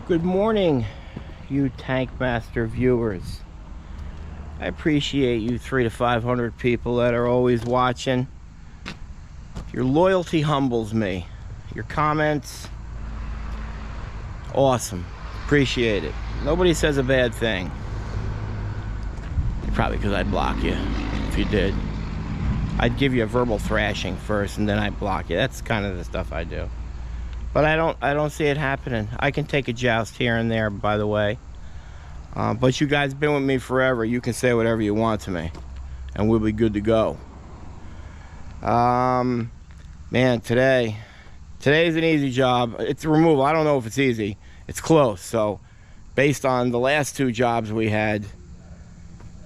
Good morning, you Tank Master viewers. I appreciate you 300 to 500 people that are always watching. Your loyalty humbles me. Your comments, awesome. Appreciate it. Nobody says a bad thing. Probably because I'd block you if you did. I'd give you a verbal thrashing first and then I'd block you. That's kind of the stuff I do. But I don't see it happening. I can take a joust here and there, by the way. But you guys been with me forever. You can say whatever you want to me, and we'll be good to go. Man, today's an easy job. It's a removal. I don't know if it's easy. It's close. So, based on the last two jobs we had,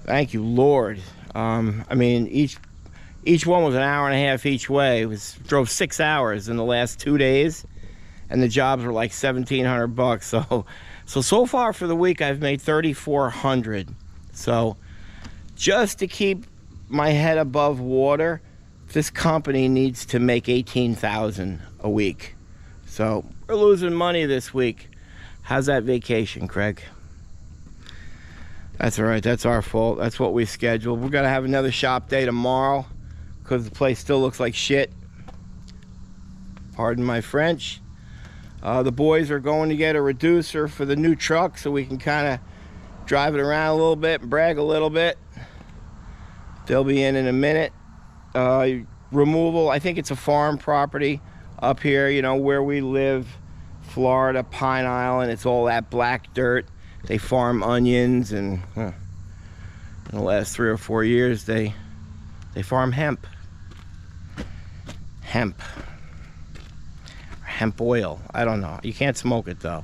thank you, Lord. I mean, each one was an hour and a half each way. Drove 6 hours in the last 2 days. And the jobs were like $1,700. So far for the week, I've made $3,400. So just to keep my head above water, this company needs to make $18,000 a week. So we're losing money this week. How's that vacation, Craig? That's all right. That's our fault. That's what we scheduled. We're gonna have another shop day tomorrow because the place still looks like shit. Pardon my French. The boys are going to get a reducer for the new truck so we can kind of drive it around a little bit and brag a little bit. They'll be in a minute. Removal, I think it's a farm property up here, you know, where we live, Florida, Pine Island. It's all that black dirt. They farm onions, and in the last 3 or 4 years, they farm hemp. Hemp oil. I don't know. You can't smoke it though,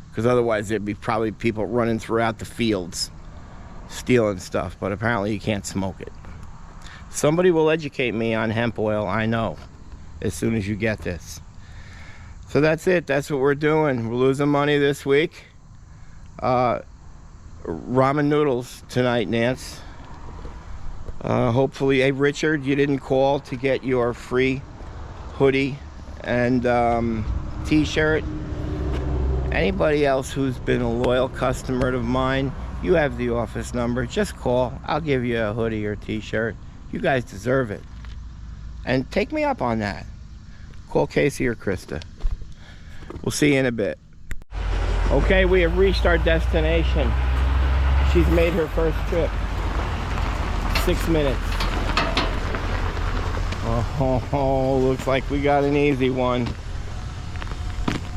because otherwise there'd be probably people running throughout the fields stealing stuff, but apparently you can't smoke it. Somebody will educate me on hemp oil, I know, as soon as you get this. So that's it. That's what we're doing. We're losing money this week. Ramen noodles tonight, Nance. Hopefully, hey Richard, you didn't call to get your free hoodie and t-shirt. Anybody else who's been a loyal customer of mine, you have the office number. Just call. I'll give you a hoodie or t-shirt. You guys deserve it. And take me up on that. Call Casey or Krista. We'll see you in a bit. Okay, we have reached our destination. She's made her first trip. 6 minutes. Oh, looks like we got an easy one.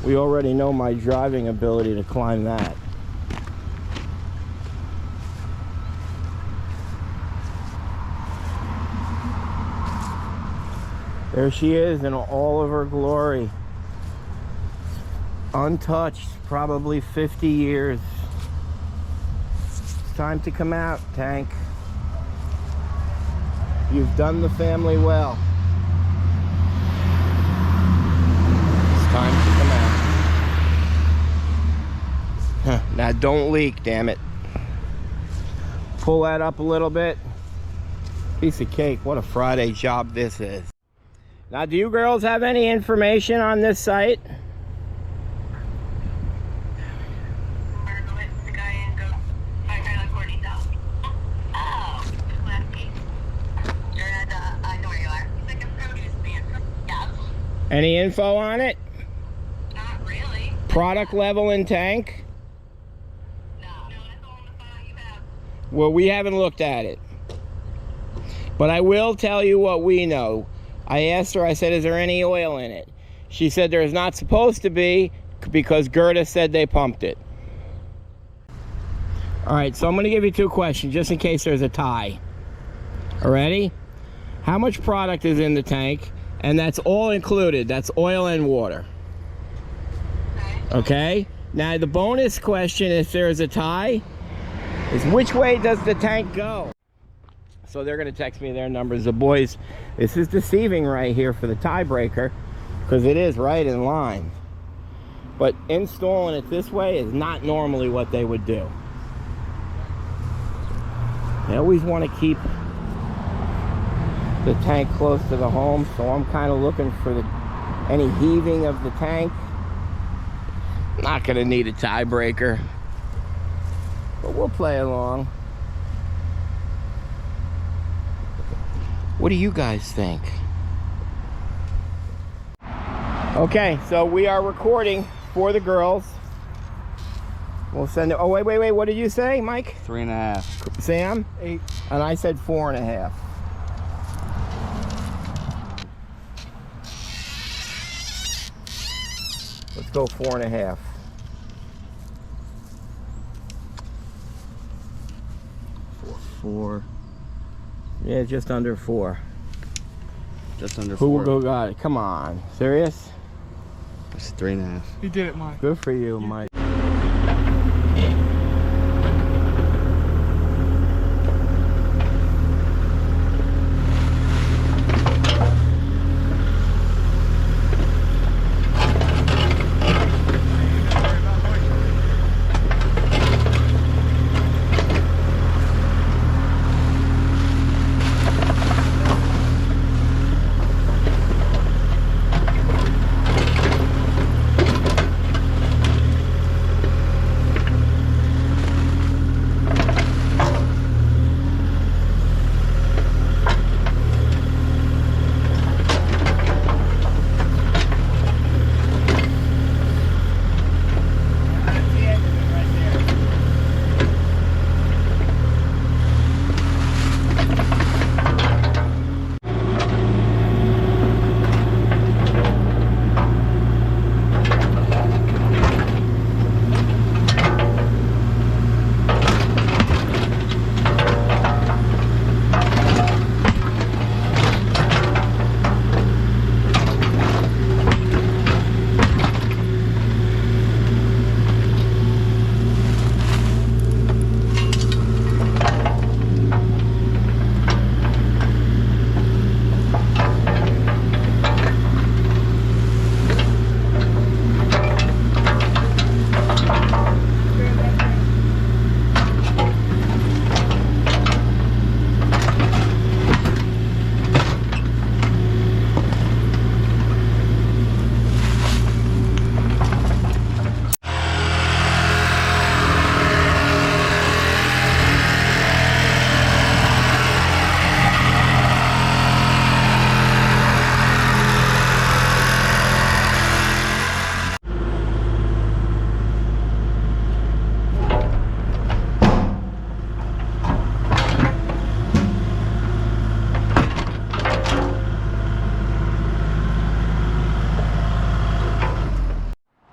We already know my driving ability to climb that. There she is in all of her glory. Untouched, probably 50 years. It's time to come out, Tank. You've done the family well. It's time to come out. Now don't leak, damn it. Pull that up a little bit. Piece of cake. What a Friday job this is. Now, do you girls have any information on this site? Any info on it? Not really. Product level in tank? No, that's all on the file you have. Well, we haven't looked at it. But I will tell you what we know. I asked her, I said, is there any oil in it? She said there's not supposed to be because Gerda said they pumped it. All right, so I'm going to give you 2 questions just in case there's a tie. All ready? How much product is in the tank? And that's all included. That's oil and water. Okay? Now, the bonus question, if there's a tie, is which way does the tank go? So they're going to text me their numbers. The boys, this is deceiving right here for the tiebreaker because it is right in line. But installing it this way is not normally what they would do. They always want to keep the tank close to the home, so I'm kind of looking for any heaving of the tank. Not gonna need a tiebreaker, but we'll play along. What do you guys think? Okay, so we are recording for the girls. We'll send it. Oh, wait. What did you say, Mike? 3.5. Sam? 8. And I said 4.5. Let's go 4.5. 4. Yeah, just under 4. Just under 4. Who will go got it? Come on. Serious? It's 3.5. You did it, Mike. Good for you, Mike.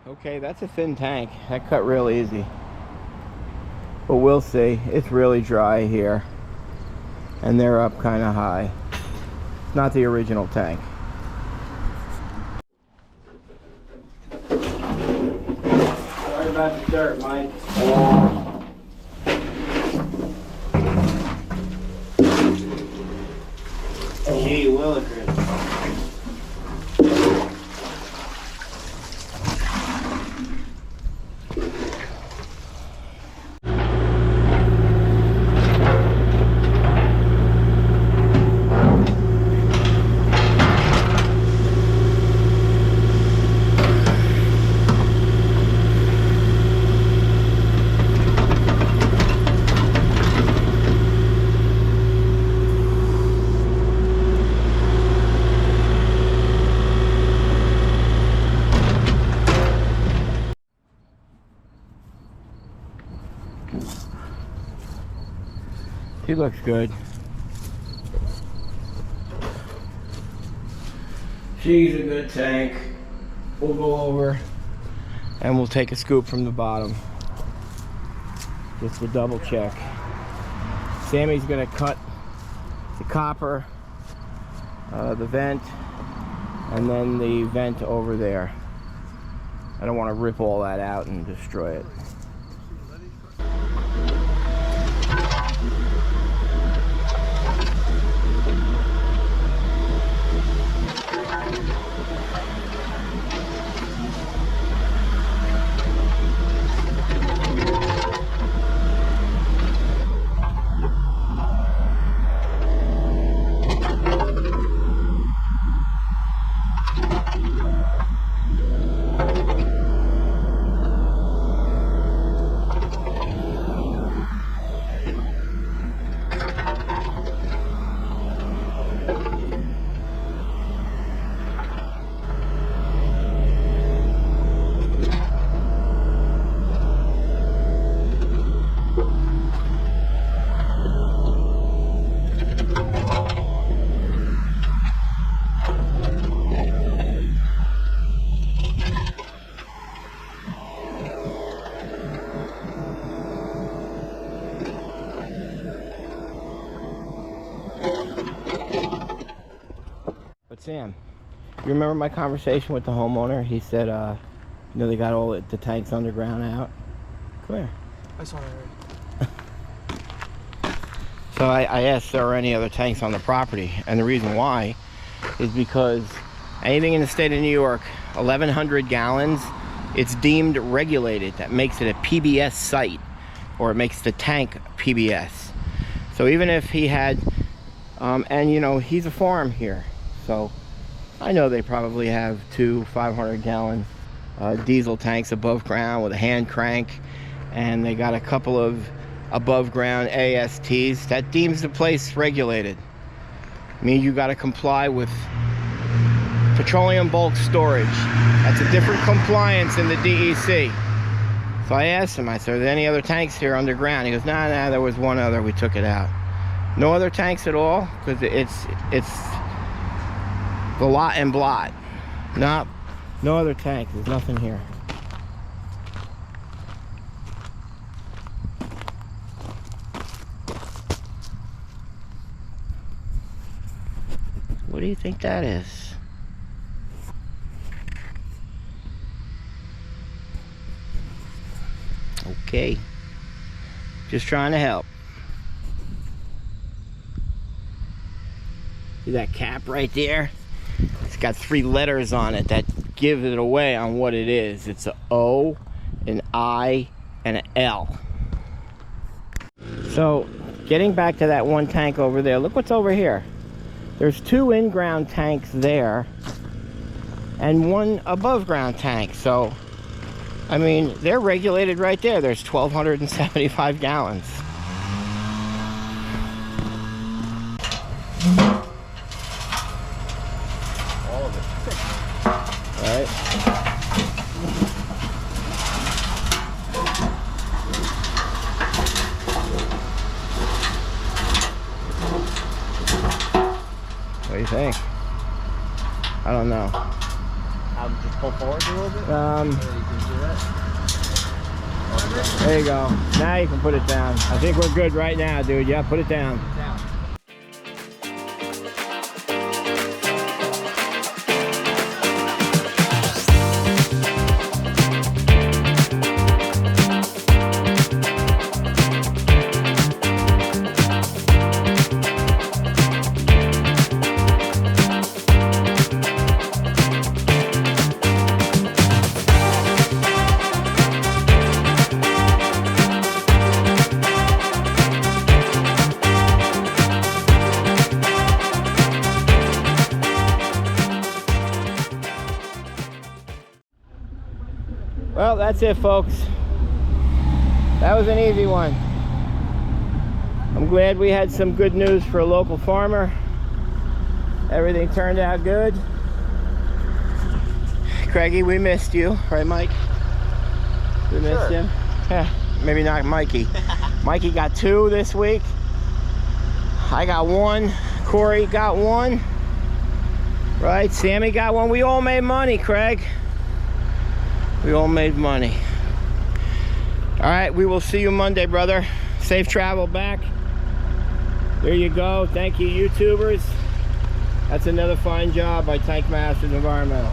Okay, that's a thin tank. That cut real easy. But we'll see. It's really dry here. And they're up kind of high. It's not the original tank. Sorry about the dirt, Mike. Gee willikers. He looks good. She's a good tank. We'll go over and we'll take a scoop from the bottom just to double check. Sammy's gonna cut the copper, the vent, and then the vent over there. I don't want to rip all that out and destroy it. Sam, you remember my conversation with the homeowner? He said, you know, they got all the tanks underground out. Come here. I saw that already. So I asked if there were any other tanks on the property, and the reason why is because anything in the state of New York, 1,100 gallons, it's deemed regulated. That makes it a PBS site, or it makes the tank PBS. So even if he had, and you know, he's a farm here, so I know they probably have 2 500-gallon diesel tanks above ground with a hand crank, and they got a couple of above ground ASTs. That deems the place regulated. I mean, you got to comply with petroleum bulk storage. That's a different compliance in the DEC. So I asked him, I said, are there any other tanks here underground? He goes, nah, there was one other, we took it out. No other tanks at all? Because it's the lot and blot. No other tanks, there's nothing here. What do you think that is? Okay. Just trying to help. See that cap right there? It's got 3 letters on it that give it away on what it is. It's an O, an I, and an L. So, getting back to that one tank over there, look what's over here. There's 2 in-ground tanks there and 1 above-ground tank. So, I mean, they're regulated right there. There's 1,275 gallons. All of it. Right? What do you think? I don't know. Just pull forward a little bit? There you go. Now you can put it down. I think we're good right now, dude. Yeah, put it down. Well, that's it, folks. That was an easy one. I'm glad we had some good news for a local farmer. Everything turned out good. Craigie, we missed you, right, Mike? We missed him. Maybe not Mikey. Mikey got 2 this week. I got 1. Corey got 1. Right, Sammy got 1. We all made money, Craig. We all made money. All right, we will see you Monday, brother. Safe travel back. There you go. Thank you, YouTubers. That's another fine job by Tank Masters Environmental.